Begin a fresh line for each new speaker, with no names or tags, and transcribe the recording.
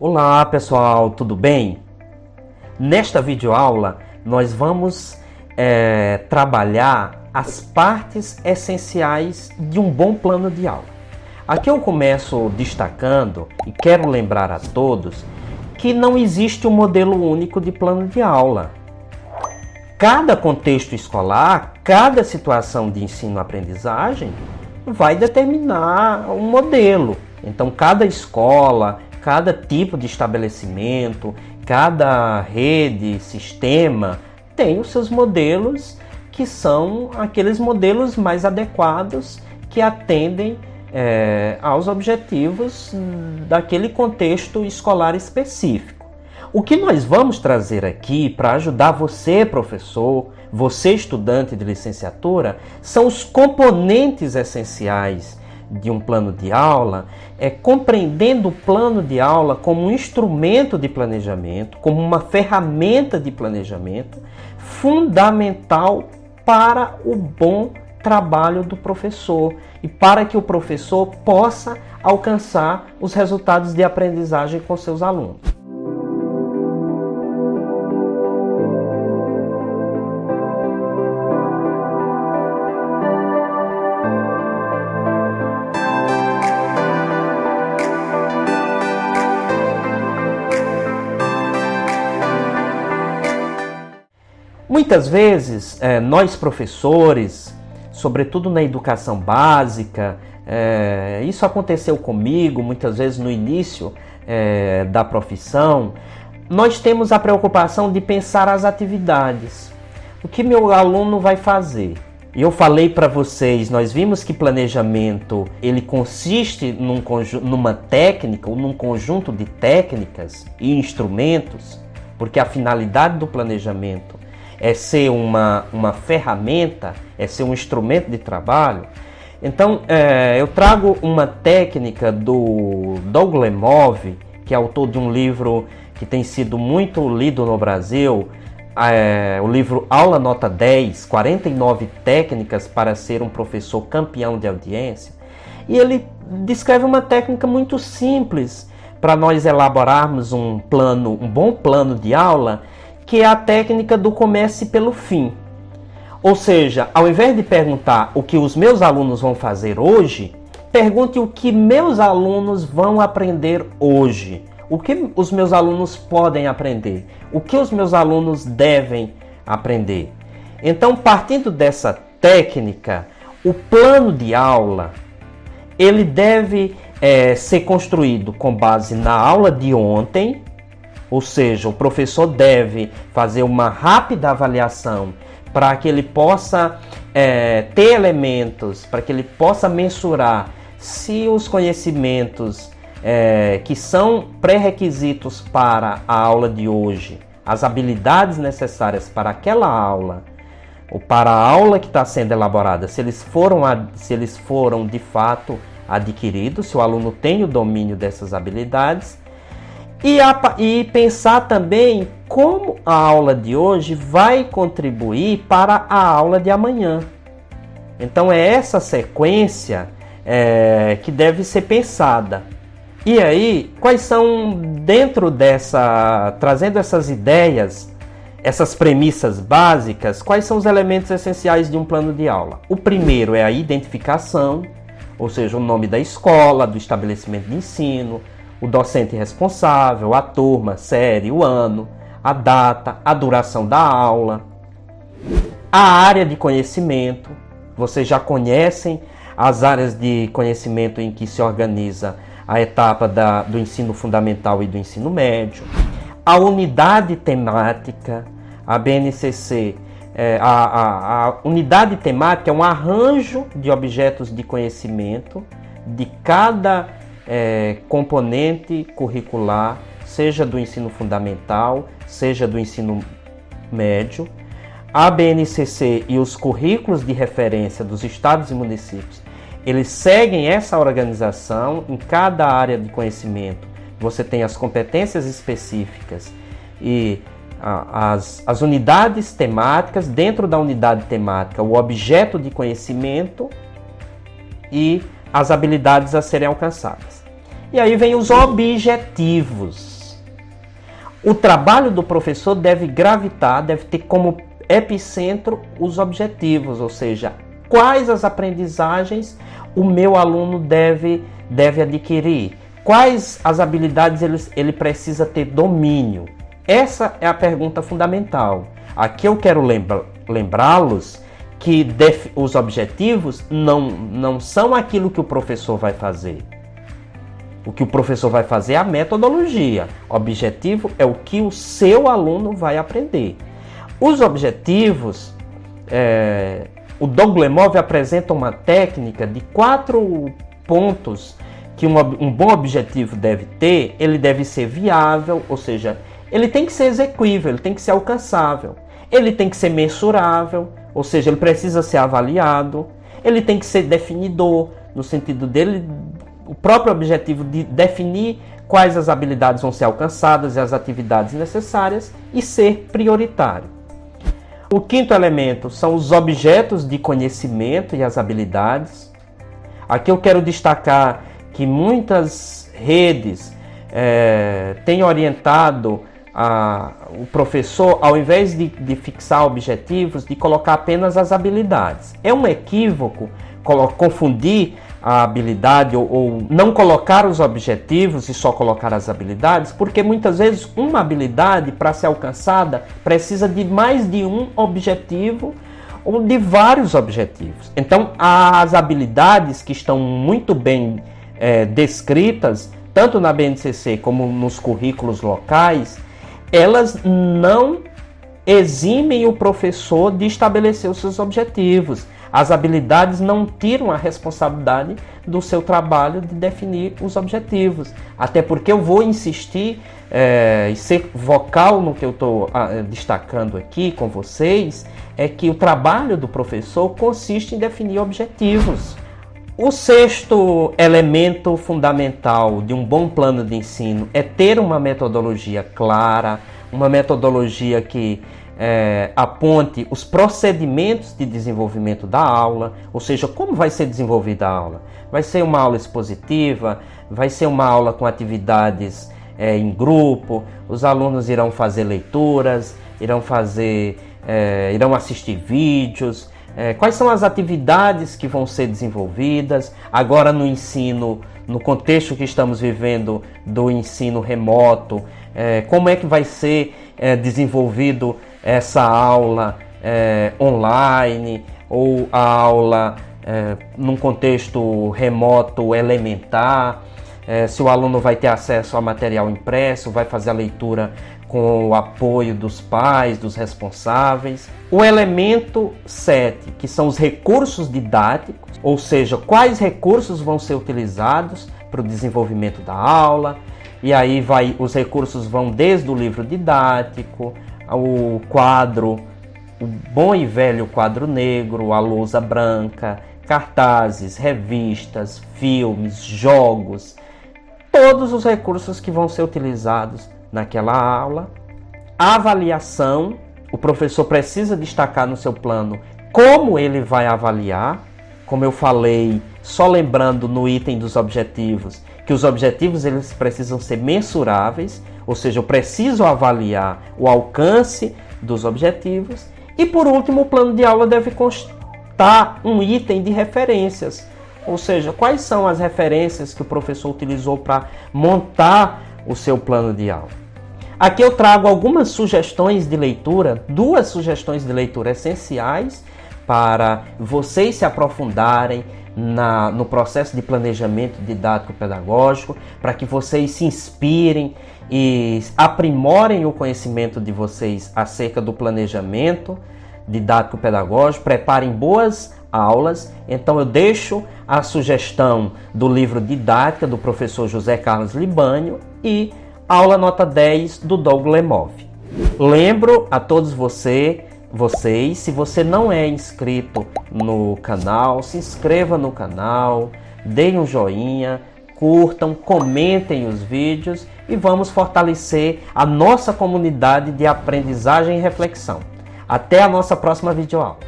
Olá pessoal, tudo bem? Nesta videoaula nós vamos trabalhar as partes essenciais de um bom plano de aula. Aqui eu começo destacando e quero lembrar a todos que não existe um modelo único de plano de aula. Cada contexto escolar, cada situação de ensino-aprendizagem vai determinar um modelo. Então cada escola, cada tipo de estabelecimento, cada rede, sistema tem os seus modelos que são aqueles modelos mais adequados que atendem aos objetivos daquele contexto escolar específico. O que nós vamos trazer aqui para ajudar você, professor, você, estudante de licenciatura, são os componentes essenciais de um plano de aula, compreendendo o plano de aula como um instrumento de planejamento, como uma ferramenta de planejamento fundamental para o bom trabalho do professor e para que o professor possa alcançar os resultados de aprendizagem com seus alunos. Muitas vezes, nós professores, sobretudo na educação básica, isso aconteceu comigo muitas vezes no início da profissão, nós temos a preocupação de pensar as atividades. O que meu aluno vai fazer? Eu falei para vocês, nós vimos que planejamento ele consiste numa técnica ou num conjunto de técnicas e instrumentos, porque a finalidade do planejamento é ser uma ferramenta, é ser um instrumento de trabalho. Então, eu trago uma técnica do Doug Lemov, que é autor de um livro que tem sido muito lido no Brasil, o livro Aula Nota 10, 49 técnicas para ser um professor campeão de audiência. E ele descreve uma técnica muito simples para nós elaborarmos um bom plano de aula, que é a técnica do comece pelo fim. Ou seja, ao invés de perguntar o que os meus alunos vão fazer hoje, pergunte o que meus alunos vão aprender hoje. O que os meus alunos podem aprender? O que os meus alunos devem aprender? Então, partindo dessa técnica, o plano de aula ele deve ser construído com base na aula de ontem. Ou seja, o professor deve fazer uma rápida avaliação para que ele possa ter elementos, para que ele possa mensurar se os conhecimentos que são pré-requisitos para a aula de hoje, as habilidades necessárias para aquela aula, ou para a aula que está sendo elaborada, se eles foram de fato adquiridos, se o aluno tem o domínio dessas habilidades, e pensar também como a aula de hoje vai contribuir para a aula de amanhã. Então é essa sequência que deve ser pensada. E aí, quais são, trazendo essas ideias, essas premissas básicas, quais são os elementos essenciais de um plano de aula? O primeiro é a identificação, ou seja, o nome da escola, do estabelecimento de ensino, o docente responsável, a turma, série, o ano, a data, a duração da aula, a área de conhecimento. Vocês já conhecem as áreas de conhecimento em que se organiza a etapa do ensino fundamental e do ensino médio, a unidade temática, a BNCC. A unidade temática é um arranjo de objetos de conhecimento de cada componente curricular, seja do ensino fundamental, seja do ensino médio. A BNCC e os currículos de referência dos estados e municípios, eles seguem essa organização. Em cada área de conhecimento você tem as competências específicas e as unidades temáticas. Dentro da unidade temática, o objeto de conhecimento e as habilidades a serem alcançadas. E aí vem os objetivos. O trabalho do professor deve gravitar, deve ter como epicentro os objetivos, ou seja, quais as aprendizagens o meu aluno deve adquirir, quais as habilidades ele precisa ter domínio. Essa é a pergunta fundamental. Aqui eu quero lembrá-los que os objetivos não são aquilo que o professor vai fazer. O que o professor vai fazer é a metodologia. O objetivo é o que o seu aluno vai aprender. Os objetivos, o Doglemov apresenta uma técnica de 4 pontos que um bom objetivo deve ter. Ele deve ser viável, ou seja, ele tem que ser exequível, ele tem que ser alcançável. Ele tem que ser mensurável, ou seja, ele precisa ser avaliado. Ele tem que ser definidor, no sentido dele, o próprio objetivo de definir quais as habilidades vão ser alcançadas e as atividades necessárias, e ser prioritário. O quinto elemento são os objetos de conhecimento e as habilidades. Aqui eu quero destacar que muitas redes têm orientado o professor, ao invés de fixar objetivos, de colocar apenas as habilidades. É um equívoco confundir a habilidade ou não colocar os objetivos e só colocar as habilidades, porque muitas vezes uma habilidade, para ser alcançada, precisa de mais de um objetivo ou de vários objetivos. Então, as habilidades que estão muito bem descritas, tanto na BNCC como nos currículos locais, elas não eximem o professor de estabelecer os seus objetivos. As habilidades não tiram a responsabilidade do seu trabalho de definir os objetivos. Até porque eu vou insistir e ser vocal no que eu estou destacando aqui com vocês, é que o trabalho do professor consiste em definir objetivos. O sexto elemento fundamental de um bom plano de ensino é ter uma metodologia clara, uma metodologia que aponte os procedimentos de desenvolvimento da aula, ou seja, como vai ser desenvolvida a aula. Vai ser uma aula expositiva, vai ser uma aula com atividades em grupo, os alunos irão fazer leituras, irão assistir vídeos. Quais são as atividades que vão ser desenvolvidas agora no ensino, no contexto que estamos vivendo do ensino remoto, como é que vai ser desenvolvido essa aula online ou a aula num contexto remoto elementar, se o aluno vai ter acesso a material impresso, vai fazer a leitura com o apoio dos pais, dos responsáveis. O elemento 7, que são os recursos didáticos, ou seja, quais recursos vão ser utilizados para o desenvolvimento da aula. E aí os recursos vão desde o livro didático, o quadro, o bom e velho quadro negro, a lousa branca, cartazes, revistas, filmes, jogos, todos os recursos que vão ser utilizados naquela aula. A avaliação, o professor precisa destacar no seu plano como ele vai avaliar, como eu falei, só lembrando no item dos objetivos, que os objetivos eles precisam ser mensuráveis, ou seja, eu preciso avaliar o alcance dos objetivos. E por último, o plano de aula deve constar um item de referências, ou seja, quais são as referências que o professor utilizou para montar o seu plano de aula. Aqui eu trago algumas sugestões de leitura, 2 sugestões de leitura essenciais para vocês se aprofundarem no processo de planejamento didático-pedagógico, para que vocês se inspirem e aprimorem o conhecimento de vocês acerca do planejamento didático-pedagógico, preparem boas aulas. Então eu deixo a sugestão do livro Didática, do professor José Carlos Libânio, e aula nota 10 do Doglemov. Lembro a todos vocês, se você não é inscrito no canal, se inscreva no canal, deem um joinha, curtam, comentem os vídeos e vamos fortalecer a nossa comunidade de aprendizagem e reflexão. Até a nossa próxima videoaula.